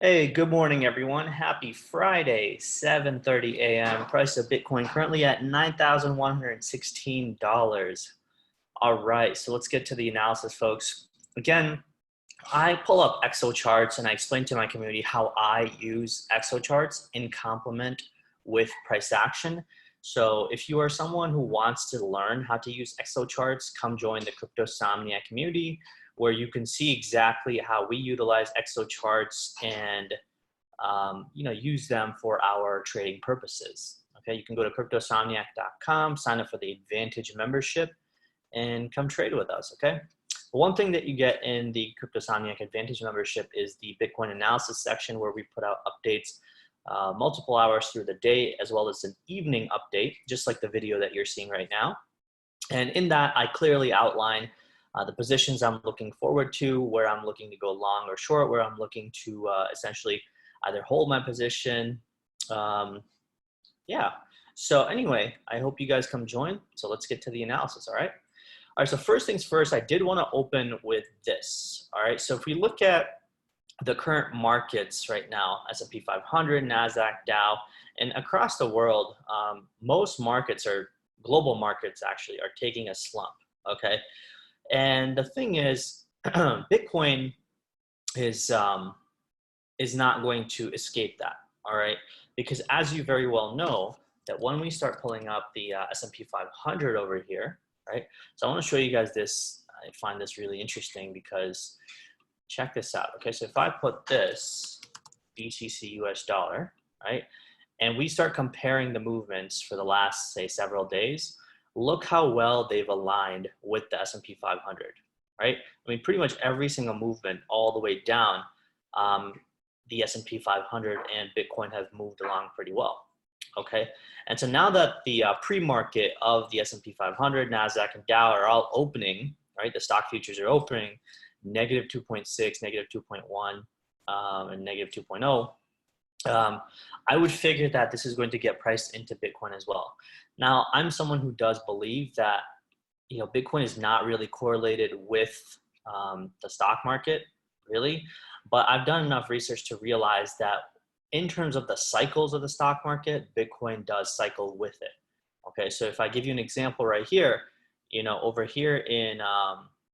Hey, good morning, everyone. Happy Friday, 7:30 a.m. Price of Bitcoin currently at $9,116. All right, so let's get to the analysis, folks. Again, I pull up Excel charts and I explain to my community how I use Excel charts in complement with price action. So if you are someone who wants to learn how to use Excel charts, come join the Cryptosomniac community where you can see exactly how we utilize Excel charts and use them for our trading purposes. Okay, you can go to cryptosomniac.com, sign up for the Advantage membership, and come trade with us. Okay. One thing that you get in the Cryptosomniac Advantage membership is the Bitcoin analysis section where we put out updates multiple hours through the day, as well as an evening update, just like the video that you're seeing right now. And in that, I clearly outline the positions I'm looking forward to, where I'm looking to go long or short, where I'm looking to essentially either hold my position. Yeah. So anyway, I hope you guys come join. So let's get to the analysis, all right? All right, so first things first, I did want to open with this. All right, so if we look at the current markets right now, S&P 500, NASDAQ, Dow, and across the world, most markets are, global markets actually, are taking a slump, okay? And the thing is, Bitcoin is not going to escape that, all right? Because as you very well know, that when we start pulling up the S&P 500 over here, right? So I want to show you guys this. I find this really interesting because check this out. Okay, so if I put this BTC US dollar, right, and we start comparing the movements for the last, say, several days, look how well they've aligned with the S&P 500, right? I mean, pretty much every single movement all the way down, the S&P 500 and Bitcoin have moved along pretty well. Okay, and so now that the pre-market of the S&P 500, NASDAQ, and Dow are all opening, right? The stock futures are opening negative 2.6, negative 2.1, and negative 2.0. I would figure that this is going to get priced into Bitcoin as well. Now, I'm someone who does believe that Bitcoin is not really correlated with the stock market, really, but I've done enough research to realize that in terms of the cycles of the stock market, Bitcoin does cycle with it. Okay, so if I give you an example right here, over here in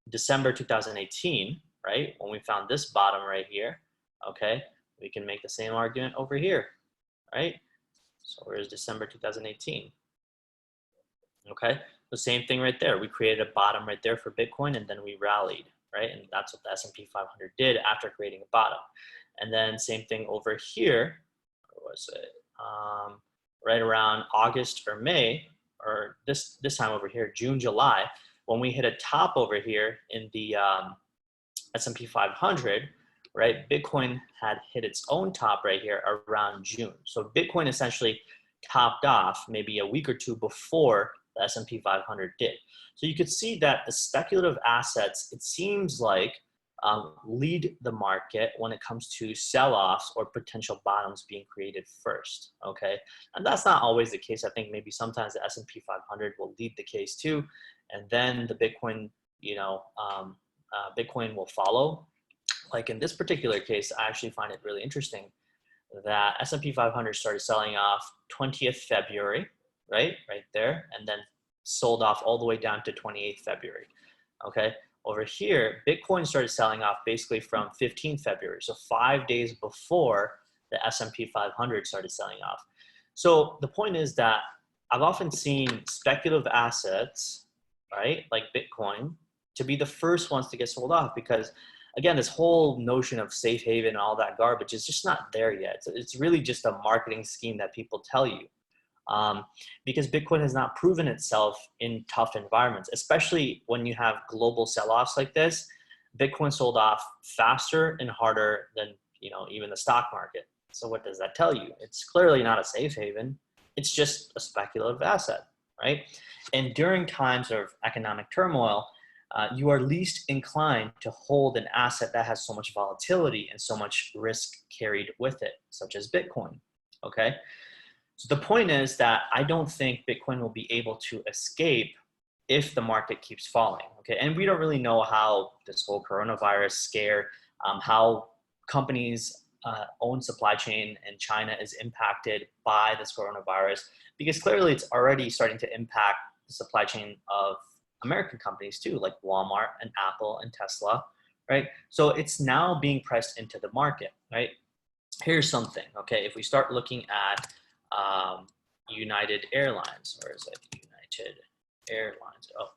December 2018, right, when we found this bottom right here, okay, we can make the same argument over here, right? So where's December 2018? Okay, the same thing right there. We created a bottom right there for Bitcoin, and then we rallied, right? And that's what the S&P 500 did after creating a bottom. And then same thing over here, where was it? Right around August or May, or this time over here, June, July, when we hit a top over here in the S&P 500, right? Bitcoin had hit its own top right here around June. So Bitcoin essentially topped off maybe a week or two before the S&P 500 did. So you could see that the speculative assets, it seems like, lead the market when it comes to sell-offs or potential bottoms being created first, okay? And that's not always the case. I think maybe sometimes the S&P 500 will lead the case too, and then the Bitcoin, Bitcoin will follow. Like in this particular case, I actually find it really interesting that S&P 500 started selling off 20th February, right there, and then sold off all the way down to 28th February, okay? Over here, Bitcoin started selling off basically from 15th February, so 5 days before the S&P 500 started selling off. So the point is that I've often seen speculative assets, right, like Bitcoin, to be the first ones to get sold off because, again, this whole notion of safe haven and all that garbage is just not there yet. It's really just a marketing scheme that people tell you. Because Bitcoin has not proven itself in tough environments, especially when you have global sell-offs like this. Bitcoin sold off faster and harder than even the stock market. So what does that tell you? It's clearly not a safe haven. It's just a speculative asset, right? And during times of economic turmoil, you are least inclined to hold an asset that has so much volatility and so much risk carried with it, such as Bitcoin, okay? So the point is that I don't think Bitcoin will be able to escape if the market keeps falling, okay? And we don't really know how this whole coronavirus scare, how companies own supply chain in China is impacted by this coronavirus, because clearly it's already starting to impact the supply chain of American companies too, like Walmart and Apple and Tesla, right? So it's now being priced into the market, right? Here's something, okay? If we start looking at United Airlines, where is it? United Airlines. Oh,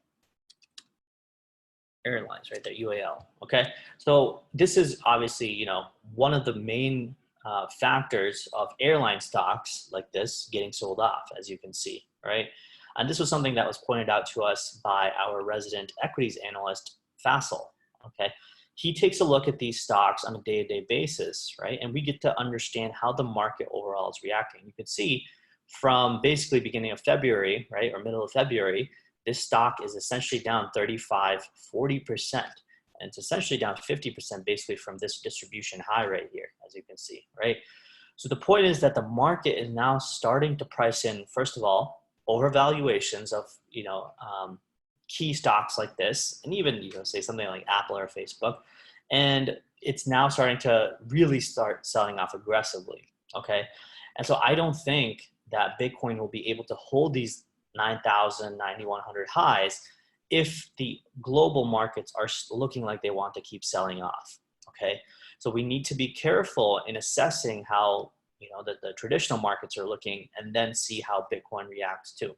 Airlines, right there, UAL. Okay, so this is obviously, you know, one of the main factors of airline stocks like this getting sold off, as you can see, right? And this was something that was pointed out to us by our resident equities analyst, Faisal. Okay, he takes a look at these stocks on a day-to-day basis, right? And we get to understand how the market overall is reacting. You can see from basically beginning of February, right, or middle of February, this stock is essentially down 35, 40%. And it's essentially down 50% basically from this distribution high right here, as you can see, right? So the point is that the market is now starting to price in, first of all, overvaluations of, you know, key stocks like this, and even, you know, say something like Apple or Facebook. And it's now starting to really start selling off aggressively, okay? And so I don't think that Bitcoin will be able to hold these 9,000, 9,100 highs if the global markets are looking like they want to keep selling off, okay? So we need to be careful in assessing how, you know, the traditional markets are looking, and then see how Bitcoin reacts too.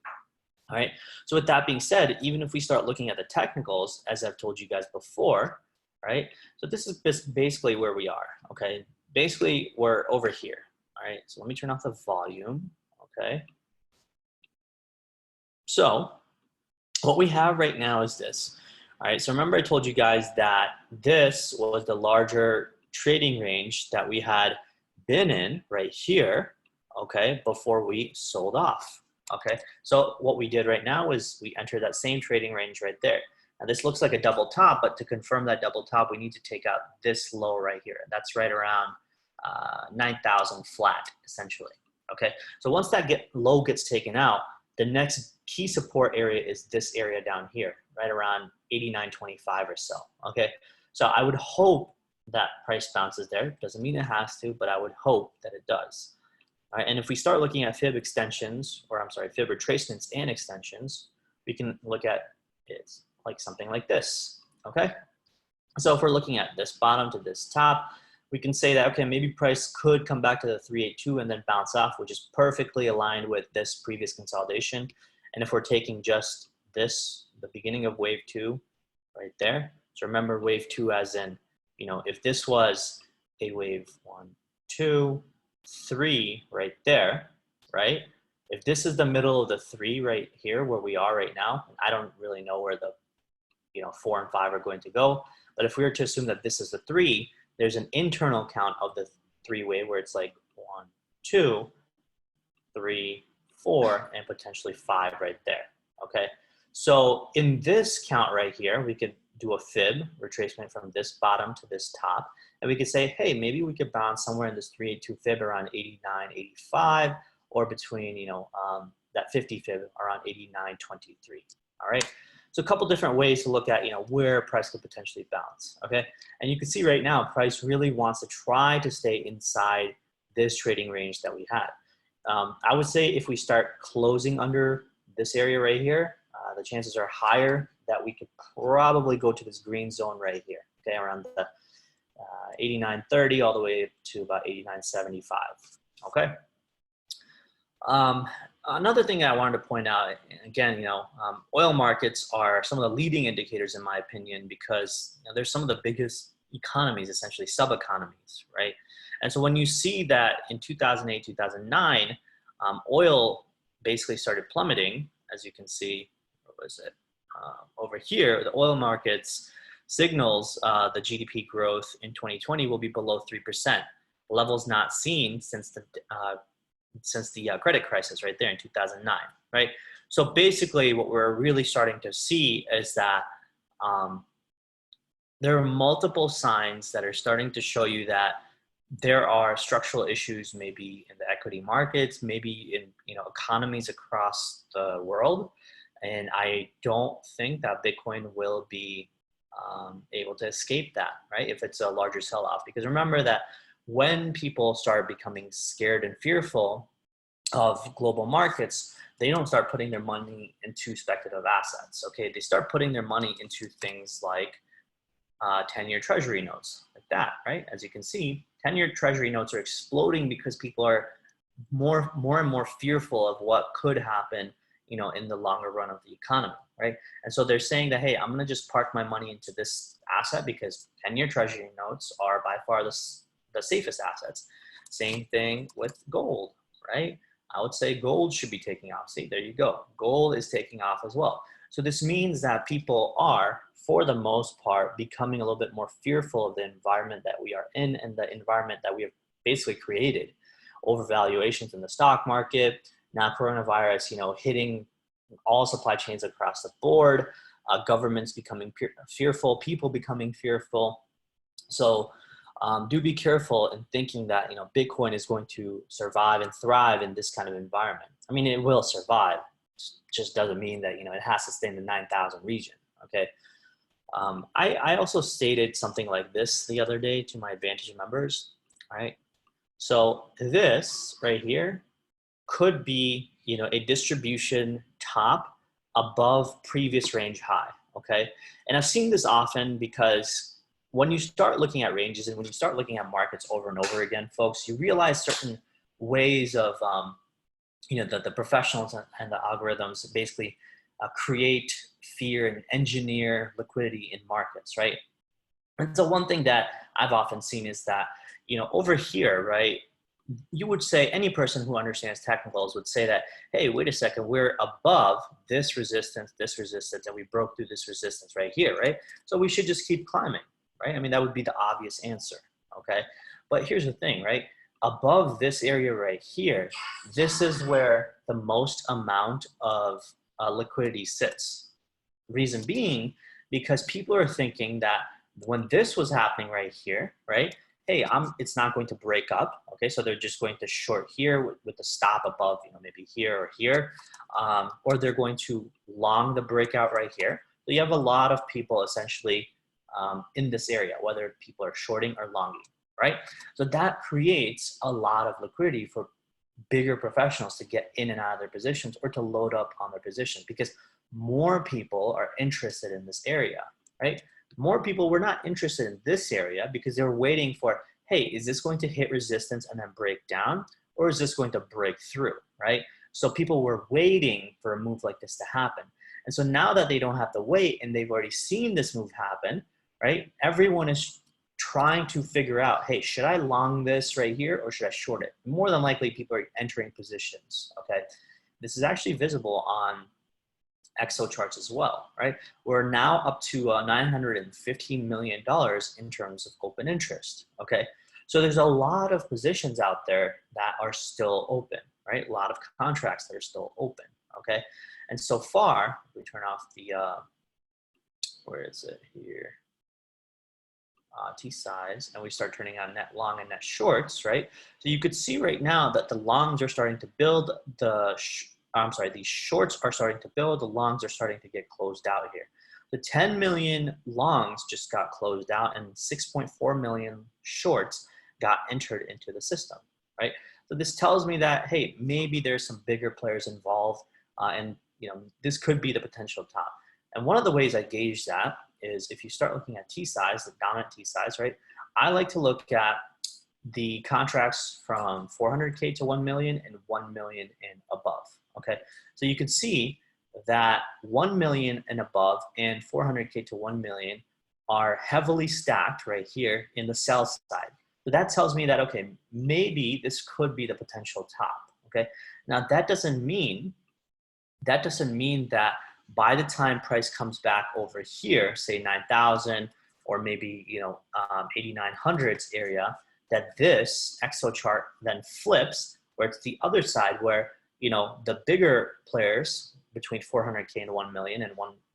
All right, so with that being said, even if we start looking at the technicals, as I've told you guys before, right? So this is basically where we are, okay? Basically, we're over here, all right? So let me turn off the volume, okay? So what we have right now is this. All right, so remember I told you guys that this was the larger trading range that we had been in right here, okay, before we sold off, okay? So what we did right now is we entered that same trading range right there. Now this looks like a double top, but to confirm that double top, we need to take out this low right here. That's right around 9,000 flat, essentially, okay? So once that low gets taken out, the next key support area is this area down here, right around 89.25 or so, okay? So I would hope that price bounces there. Doesn't mean it has to, but I would hope that it does. All right, and if we start looking at fib extensions, or I'm sorry, fib retracements and extensions, we can look at it like something like this, okay? So if we're looking at this bottom to this top, we can say that, okay, maybe price could come back to the 382 and then bounce off, which is perfectly aligned with this previous consolidation. And if we're taking just this, the beginning of wave 2 right there, so remember wave 2 as in, you know, if this was a wave 1, 2, 3 right there, right? If this is the middle of the 3 right here where we are right now, I don't really know where the, you know, 4 and 5 are going to go, but if we were to assume that this is the 3, there's an internal count of the 3-way where it's like 1, 2, 3, 4, and potentially 5 right there, okay? So in this count right here, we could do a fib retracement from this bottom to this top, and we could say, hey, maybe we could bounce somewhere in this 382 fib around 89, 85, or between, you know, that 50 fib around 89, 23, all right? So a couple different ways to look at, you know, where price could potentially bounce, okay? And you can see right now, price really wants to try to stay inside this trading range that we had. I would say if we start closing under this area right here, the chances are higher that we could probably go to this green zone right here, okay, around the 89.30 all the way to about 89.75, okay? Another thing I wanted to point out, again, you know, oil markets are some of the leading indicators in my opinion, because, you know, they're some of the biggest economies, essentially sub-economies, right? And so when you see that in 2008, 2009, oil basically started plummeting, as you can see, what was it? Over here, the oil markets signals the GDP growth in 2020 will be below 3%, levels not seen since the credit crisis right there in 2009, right? So basically what we're really starting to see is that there are multiple signs that are starting to show you that there are structural issues maybe in the equity markets, maybe in, you know, economies across the world. And I don't think that Bitcoin will be able to escape that, right? If it's a larger sell-off, because remember that when people start becoming scared and fearful of global markets, they don't start putting their money into speculative assets. Okay, they start putting their money into things like 10-year treasury notes, like that, right? As you can see, 10-year treasury notes are exploding because people are more and more fearful of what could happen, in the longer run of the economy, right? And so they're saying that, hey, I'm going to just park my money into this asset because 10-year treasury notes are by far the safest assets. Same thing with gold, right? I would say gold should be taking off. See, there you go. Gold is taking off as well. So this means that people are, for the most part, becoming a little bit more fearful of the environment that we are in and the environment that we have basically created. Overvaluations in the stock market, now coronavirus, hitting all supply chains across the board, governments becoming fearful, people becoming fearful. So do be careful in thinking that Bitcoin is going to survive and thrive in this kind of environment. I mean, it will survive. Just doesn't mean that it has to stay in the 9,000 region. Okay. I also stated something like this the other day to my Advantage members. Right. So this right here could be a distribution top above previous range high. Okay. And I've seen this often because when you start looking at ranges and when you start looking at markets over and over again, folks, you realize certain ways of, the professionals and the algorithms basically create fear and engineer liquidity in markets, right? And so one thing that I've often seen is that, over here, right, you would say, any person who understands technicals would say that, hey, wait a second, we're above this resistance, and we broke through this resistance right here, right? So we should just keep climbing. Right? I mean, that would be the obvious answer, okay? But here's the thing, right? Above this area right here, this is where the most amount of liquidity sits. Reason being, because people are thinking that when this was happening right here, right? Hey, it's not going to break up, okay? So they're just going to short here with the stop above, maybe here or here, or they're going to long the breakout right here. So you have a lot of people essentially in this area, whether people are shorting or longing, right? So that creates a lot of liquidity for bigger professionals to get in and out of their positions or to load up on their position because more people are interested in this area, right? More people were not interested in this area because they were waiting for, hey, is this going to hit resistance and then break down, or is this going to break through, right? So people were waiting for a move like this to happen. And so now that they don't have to wait and they've already seen this move happen, right? Everyone is trying to figure out, hey, should I long this right here or should I short it? More than likely, people are entering positions, okay? This is actually visible on XO charts as well, right? We're now up to $915 million in terms of open interest, okay? So there's a lot of positions out there that are still open, right? A lot of contracts that are still open, okay? And so far, if we turn off the, where is it here? T size, and we start turning on net long and net shorts, right? So you could see right now that the longs are starting to build, these shorts are starting to build, the longs are starting to get closed out here. The 10 million longs just got closed out and 6.4 million shorts got entered into the system, right? So this tells me that, hey, maybe there's some bigger players involved and this could be the potential top. And one of the ways I gauge that is if you start looking at T size, the dominant T size, right? I like to look at the contracts from 400K to 1 million and 1 million and above, okay? So you can see that 1 million and above and 400K to 1 million are heavily stacked right here in the sell side. So that tells me that, okay, maybe this could be the potential top, okay? Now that doesn't mean that by the time price comes back over here, say 9,000 or maybe 8,900s area, that this XO chart then flips, where it's the other side where the bigger players between 400K and 1 million and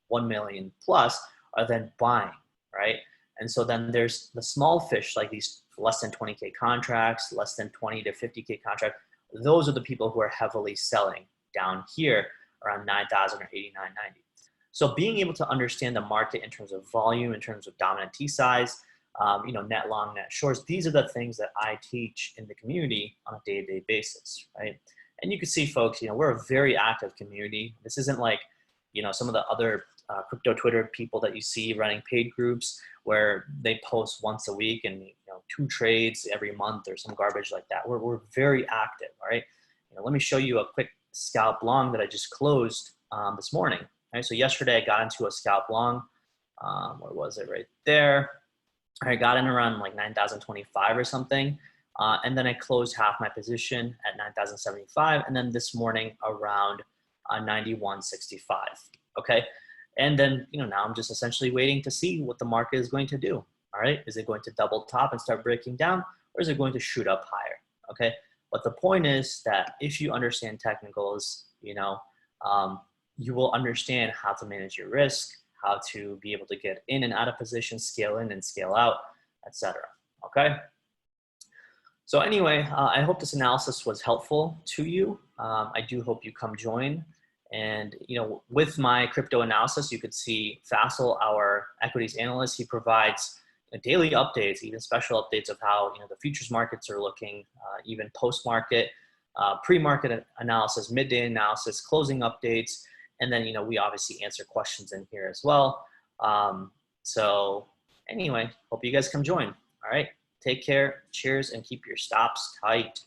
1 million plus are then buying, right? And so then there's the small fish, like these less than 20K contracts, less than 20 to 50K contract. Those are the people who are heavily selling down here around 9,000 or 89.90. So being able to understand the market in terms of volume, in terms of dominant T size, net long, net shorts. These are the things that I teach in the community on a day-to-day basis, right? And you can see, folks, we're a very active community. This isn't like, some of the other crypto Twitter people that you see running paid groups where they post once a week and 2 trades every month or some garbage like that. We're very active, all right? Let me show you a quick scalp long that I just closed this morning. Right? So yesterday I got into a scalp long. Where was it? Right there. I got in around like 9,025 or something. And then I closed half my position at 9,075. And then this morning around 91.65. Okay. And then, now I'm just essentially waiting to see what the market is going to do. All right. Is it going to double top and start breaking down, or is it going to shoot up higher? Okay. But the point is that if you understand technicals, you will understand how to manage your risk, how to be able to get in and out of position, scale in and scale out, etc. Okay. So anyway, I hope this analysis was helpful to you. I do hope you come join. And with my crypto analysis, you could see Faisal, our equities analyst. He provides daily updates, even special updates of how the futures markets are looking, even post-market, pre-market analysis, midday analysis, closing updates, and then we obviously answer questions in here as well. So anyway, hope you guys come join. All right, take care, cheers, and keep your stops tight.